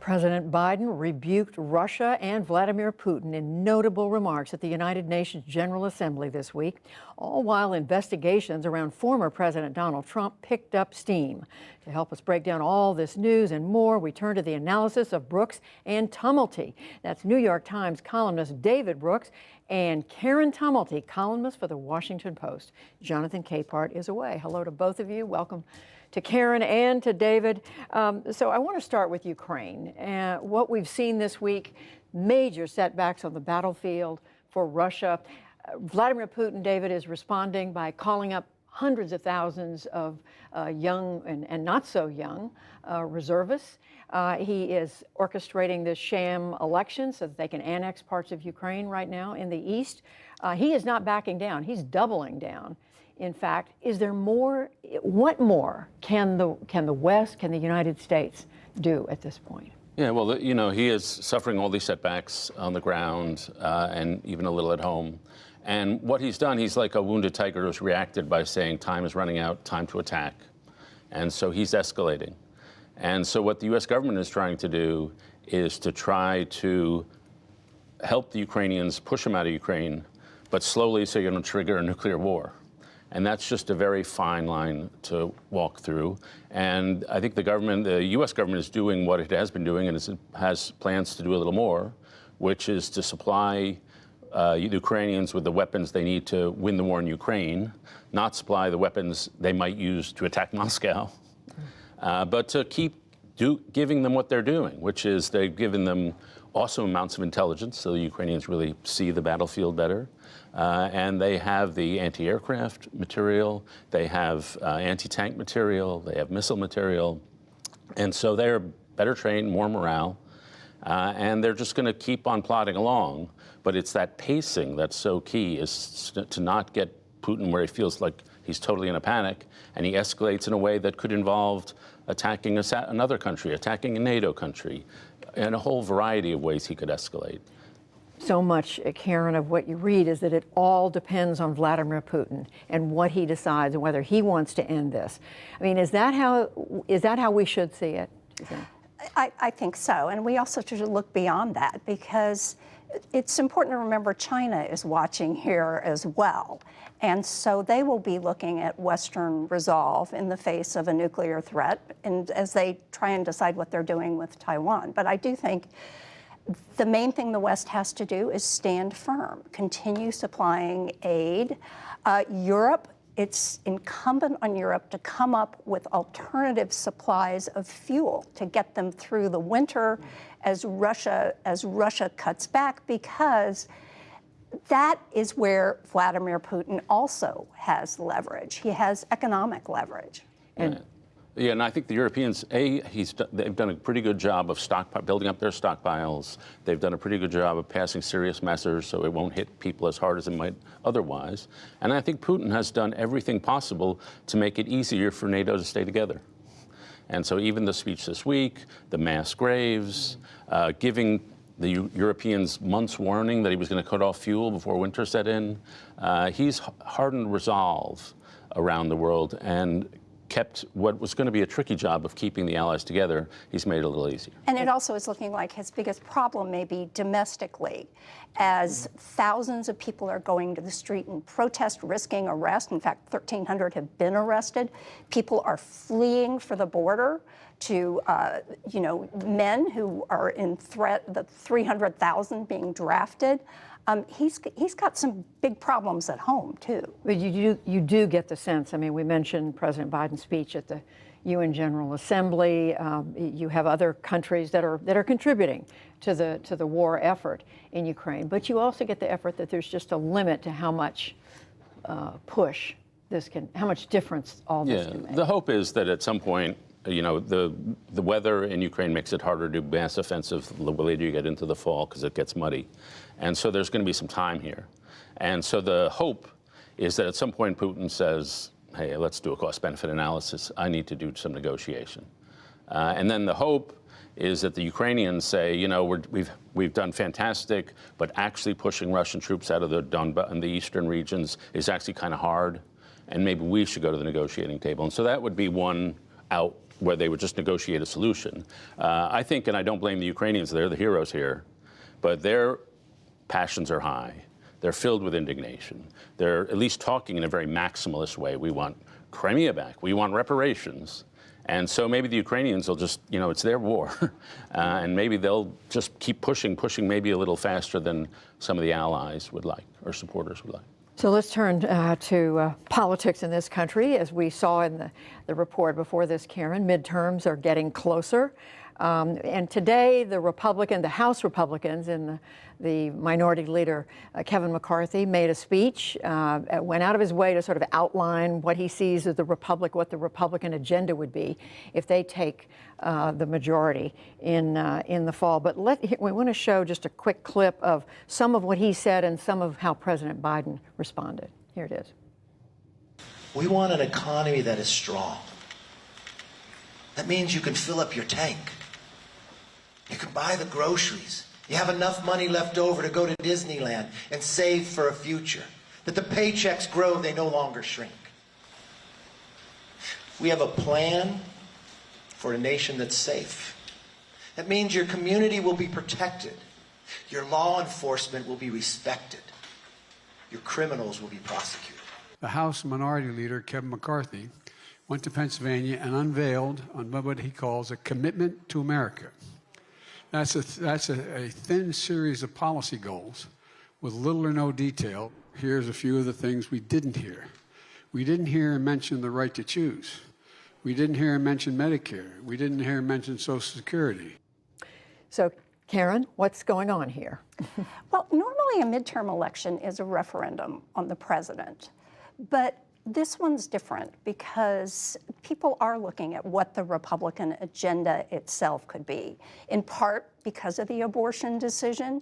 President Biden rebuked Russia and Vladimir Putin in notable remarks at the United Nations General Assembly this week, all while investigations around former President Donald Trump picked up steam. To help us break down all this news and more, we turn to the analysis of Brooks and Tumulty. That's New York Times columnist David Brooks and Karen Tumulty, columnist for the Washington Post. Jonathan Capehart is away. Hello to both of you. Welcome to Karen and to David. So I want to start with Ukraine. What we've seen this week, major setbacks on the battlefield for Russia. Vladimir Putin, David, is responding by calling up hundreds of thousands of young and not so young reservists. He is orchestrating this sham election so that they can annex parts of Ukraine right now in the east. He is not backing down. He's doubling down. In fact, is there more? What more can the West, can the United States do at this point? Yeah, well, you know, he is suffering all these setbacks on the ground and even a little at home. And what he's done, he's like a wounded tiger who's reacted by saying time is running out, time to attack. And so he's escalating. And so what the U.S. government is trying to do is to try to help the Ukrainians push them out of Ukraine, but slowly so you don't trigger a nuclear war. And that's just a very fine line to walk through. And I think the U.S. government is doing what it has been doing, and it has plans to do a little more, which is to supply the Ukrainians with the weapons they need to win the war in Ukraine, not supply the weapons they might use to attack Moscow, but to keep giving them what they're doing, which is they've given them awesome amounts of intelligence so the Ukrainians really see the battlefield better. And they have the anti-aircraft material, they have anti-tank material, they have missile material. And so they're better trained, more morale, and they're just going to keep on plodding along. But it's that pacing that's so key, is to not get Putin where he feels like he's totally in a panic, and he escalates in a way that could involve attacking another country, attacking a NATO country, in a whole variety of ways he could escalate. So much, Karen, of what you read is that it all depends on Vladimir Putin and what he decides and whether he wants to end this. I mean, is that how we should see it, do you think? I think so. And we also should look beyond that, because it's important to remember China is watching here as well. And so they will be looking at Western resolve in the face of a nuclear threat, and as they try and decide what they're doing with Taiwan. But I do think the main thing the West has to do is stand firm, continue supplying aid. Europe, it's incumbent on Europe to come up with alternative supplies of fuel to get them through the winter as Russia cuts back, because that is where Vladimir Putin also has leverage. He has economic leverage. Yeah, and I think the Europeans, they've done a pretty good job of building up their stockpiles. They've done a pretty good job of passing serious measures so it won't hit people as hard as it might otherwise. And I think Putin has done everything possible to make it easier for NATO to stay together. And so even the speech this week, the mass graves, giving the Europeans months' warning that he was going to cut off fuel before winter set in, he's hardened resolve around the world and kept what was going to be a tricky job of keeping the allies together, he's made it a little easier. And it also is looking like his biggest problem may be domestically, as thousands of people are going to the street in protest, risking arrest. In fact, 1,300 have been arrested. People are fleeing for the border to, men who are in threat, the 300,000 being drafted. He's got some big problems at home, too. But you do get the sense, I mean, we mentioned President Biden's speech at the UN General Assembly. You have other countries that are contributing to the war effort in Ukraine. But you also get the effort that there's just a limit to how much push this can, how much difference all this can make. The hope is that at some point, you know, the weather in Ukraine makes it harder to do mass offensive the later you get into the fall because it gets muddy. And so there's going to be some time here. And so the hope is that at some point Putin says, hey, let's do a cost-benefit analysis. I need to do some negotiation. And then the hope is that the Ukrainians say, you know, we've done fantastic, but actually pushing Russian troops out of the Donbas and the eastern regions is actually kind of hard, and maybe we should go to the negotiating table. And so that would be one out where they would just negotiate a solution. I think, and I don't blame the Ukrainians, they're the heroes here, but their passions are high. They're filled with indignation. They're at least talking in a very maximalist way. We want Crimea back. We want reparations. And so maybe the Ukrainians will just, it's their war. And maybe they'll just keep pushing maybe a little faster than some of the allies would like or supporters would like. So let's turn to politics in this country. As we saw in the report before this, Karen, midterms are getting closer. And today, the House Republicans and the minority leader, Kevin McCarthy, made a speech, went out of his way to sort of outline what he sees as what the Republican agenda would be if they take the majority in the fall. But we want to show just a quick clip of some of what he said and some of how President Biden responded. Here it is. We want an economy that is strong. That means you can fill up your tank. You can buy the groceries. You have enough money left over to go to Disneyland and save for a future. That the paychecks grow, they no longer shrink. We have a plan for a nation that's safe. That means your community will be protected. Your law enforcement will be respected. Your criminals will be prosecuted. The House Minority Leader, Kevin McCarthy, went to Pennsylvania and unveiled on what he calls a commitment to America. That's a thin series of policy goals with little or no detail. Here's a few of the things we didn't hear. We didn't hear him mention the right to choose. We didn't hear him mention Medicare. We didn't hear him mention Social Security. So, Karen, what's going on here? Well, normally a midterm election is a referendum on the president, but this one's different because people are looking at what the Republican agenda itself could be, in part because of the abortion decision,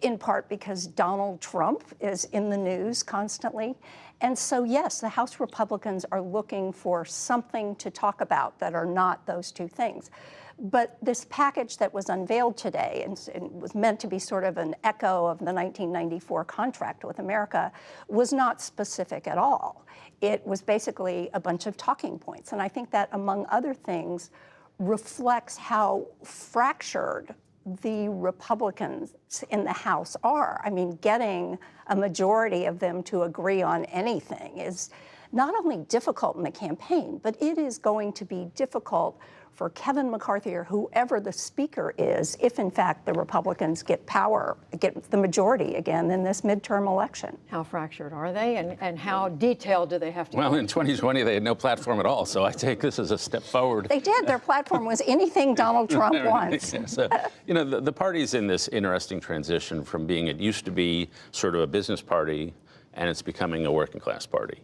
in part because Donald Trump is in the news constantly. And so, yes, the House Republicans are looking for something to talk about that are not those two things. But this package that was unveiled today and was meant to be sort of an echo of the 1994 contract with America was not specific at all. It was basically a bunch of talking points. And I think that, among other things, reflects how fractured the Republicans in the House are. I mean, getting a majority of them to agree on anything is not only difficult in the campaign, but it is going to be difficult for Kevin McCarthy or whoever the speaker is, if in fact the Republicans get the majority again in this midterm election. How fractured are they, and how detailed do they have to be? Well, in 2020, they had no platform at all, so I take this as a step forward. They did. Their platform was anything Donald Trump wants. Yeah, so, the party's in this interesting transition from being, it used to be sort of a business party, and it's becoming a working class party.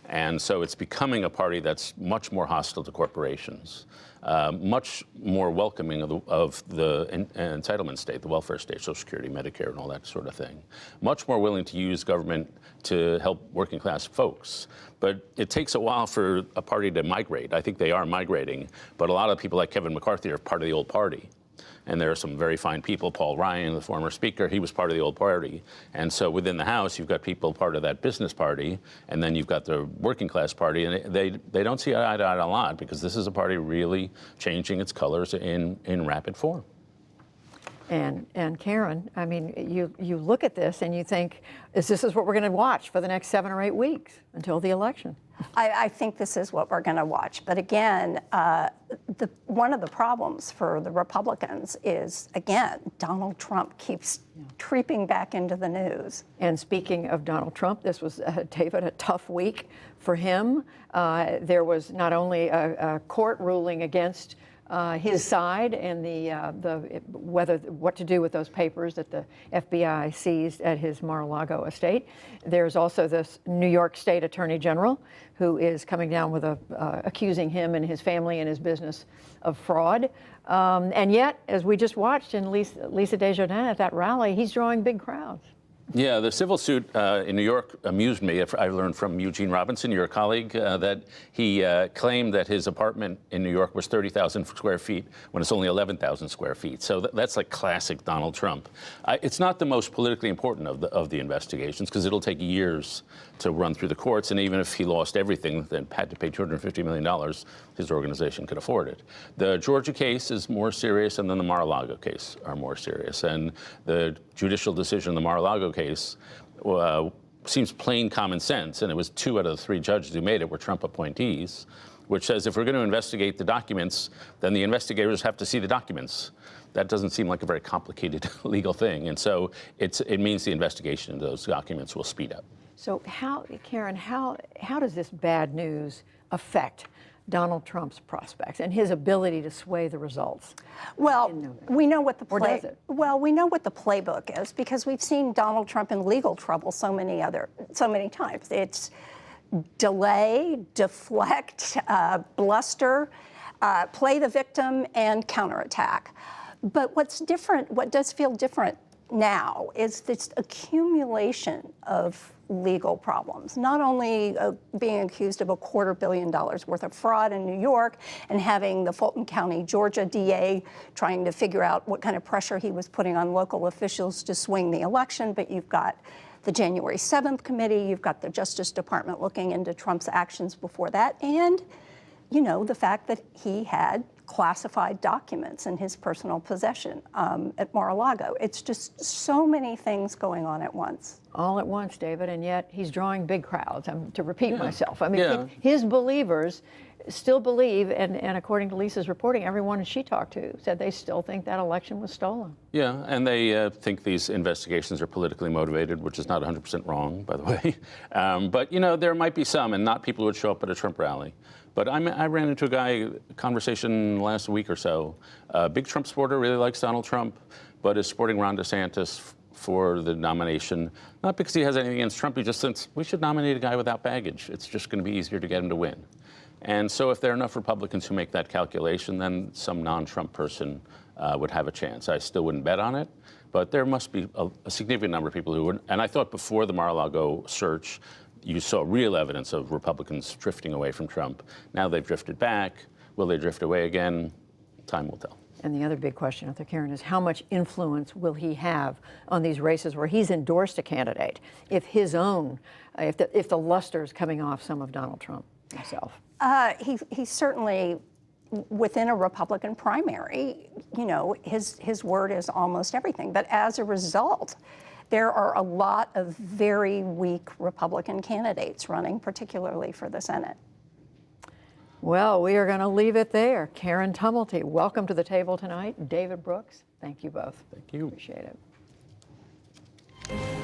And so it's becoming a party that's much more hostile to corporations, much more welcoming of the entitlement state, the welfare state, Social Security, Medicare, and all that sort of thing. Much more willing to use government to help working class folks. But it takes a while for a party to migrate. I think they are migrating, but a lot of people like Kevin McCarthy are part of the old party. And there are some very fine people. Paul Ryan, the former speaker, he was part of the old party. And so within the House, you've got people part of that business party, and then you've got the working class party. And they don't see eye to eye a lot, because this is a party really changing its colors in rapid form. And Karen, I mean, you look at this and you think, this is what we're going to watch for the next 7 or 8 weeks until the election. I think this is what we're going to watch. But again, one of the problems for the Republicans is, again, Donald Trump keeps creeping back into the news. And speaking of Donald Trump, this was, David, a tough week for him. There was not only a court ruling against his side and what to do with those papers that the FBI seized at his Mar-a-Lago estate. There's also this New York State Attorney General who is coming down with accusing him and his family and his business of fraud. And yet, as we just watched in Lisa Desjardins at that rally, he's drawing big crowds. Yeah, the civil suit in New York amused me. I learned from Eugene Robinson, your colleague, that he claimed that his apartment in New York was 30,000 square feet when it's only 11,000 square feet. So that's like classic Donald Trump. It's not the most politically important of the investigations because it'll take years to run through the courts. And even if he lost everything, then had to pay $250 million, his organization could afford it. The Georgia case is more serious, and then the Mar-a-Lago case are more serious. And the judicial decision in the Mar-a-Lago case seems plain common sense, and it was 2 out of the 3 judges who made it were Trump appointees, which says if we're going to investigate the documents, then the investigators have to see the documents. That doesn't seem like a very complicated legal thing, and so it means the investigation into those documents will speed up. So Karen, how does this bad news affect Donald Trump's prospects and his ability to sway the results? Well, we know what the Or does it? Well, we know what the playbook is because we've seen Donald Trump in legal trouble so many times. It's delay, deflect, bluster, play the victim, and counterattack. But what's different, what does feel different now, is this accumulation of legal problems. Not only being accused of $250 million worth of fraud in New York and having the Fulton County, Georgia DA trying to figure out what kind of pressure he was putting on local officials to swing the election, but you've got the January 7th committee, you've got the Justice Department looking into Trump's actions before that, and the fact that he had classified documents in his personal possession at Mar-a-Lago. It's just so many things going on at once. All at once, David, and yet he's drawing big crowds. To repeat myself, I mean, Yeah. his believers still believe, and according to Lisa's reporting, everyone she talked to said they still think that election was stolen. Yeah, and they think these investigations are politically motivated, which is not 100% wrong, by the way. But, there might be some, and not people who would show up at a Trump rally. But I ran into a conversation last week or so. A big Trump supporter, really likes Donald Trump, but is supporting Ron DeSantis for the nomination. Not because he has anything against Trump, he just thinks we should nominate a guy without baggage. It's just going to be easier to get him to win. And so if there are enough Republicans who make that calculation, then some non-Trump person would have a chance. I still wouldn't bet on it, but there must be a significant number of people who would. And I thought before the Mar-a-Lago search, you saw real evidence of Republicans drifting away from Trump. Now they've drifted back. Will they drift away again? Time will tell. And the other big question out there, Karen, is how much influence will he have on these races where he's endorsed a candidate if if the luster is coming off some of Donald Trump himself? He's certainly within a Republican primary. His word is almost everything. But as a result, there are a lot of very weak Republican candidates running, particularly for the Senate. Well, we are going to leave it there. Karen Tumulty, welcome to the table tonight. David Brooks, thank you both. Thank you. Appreciate it.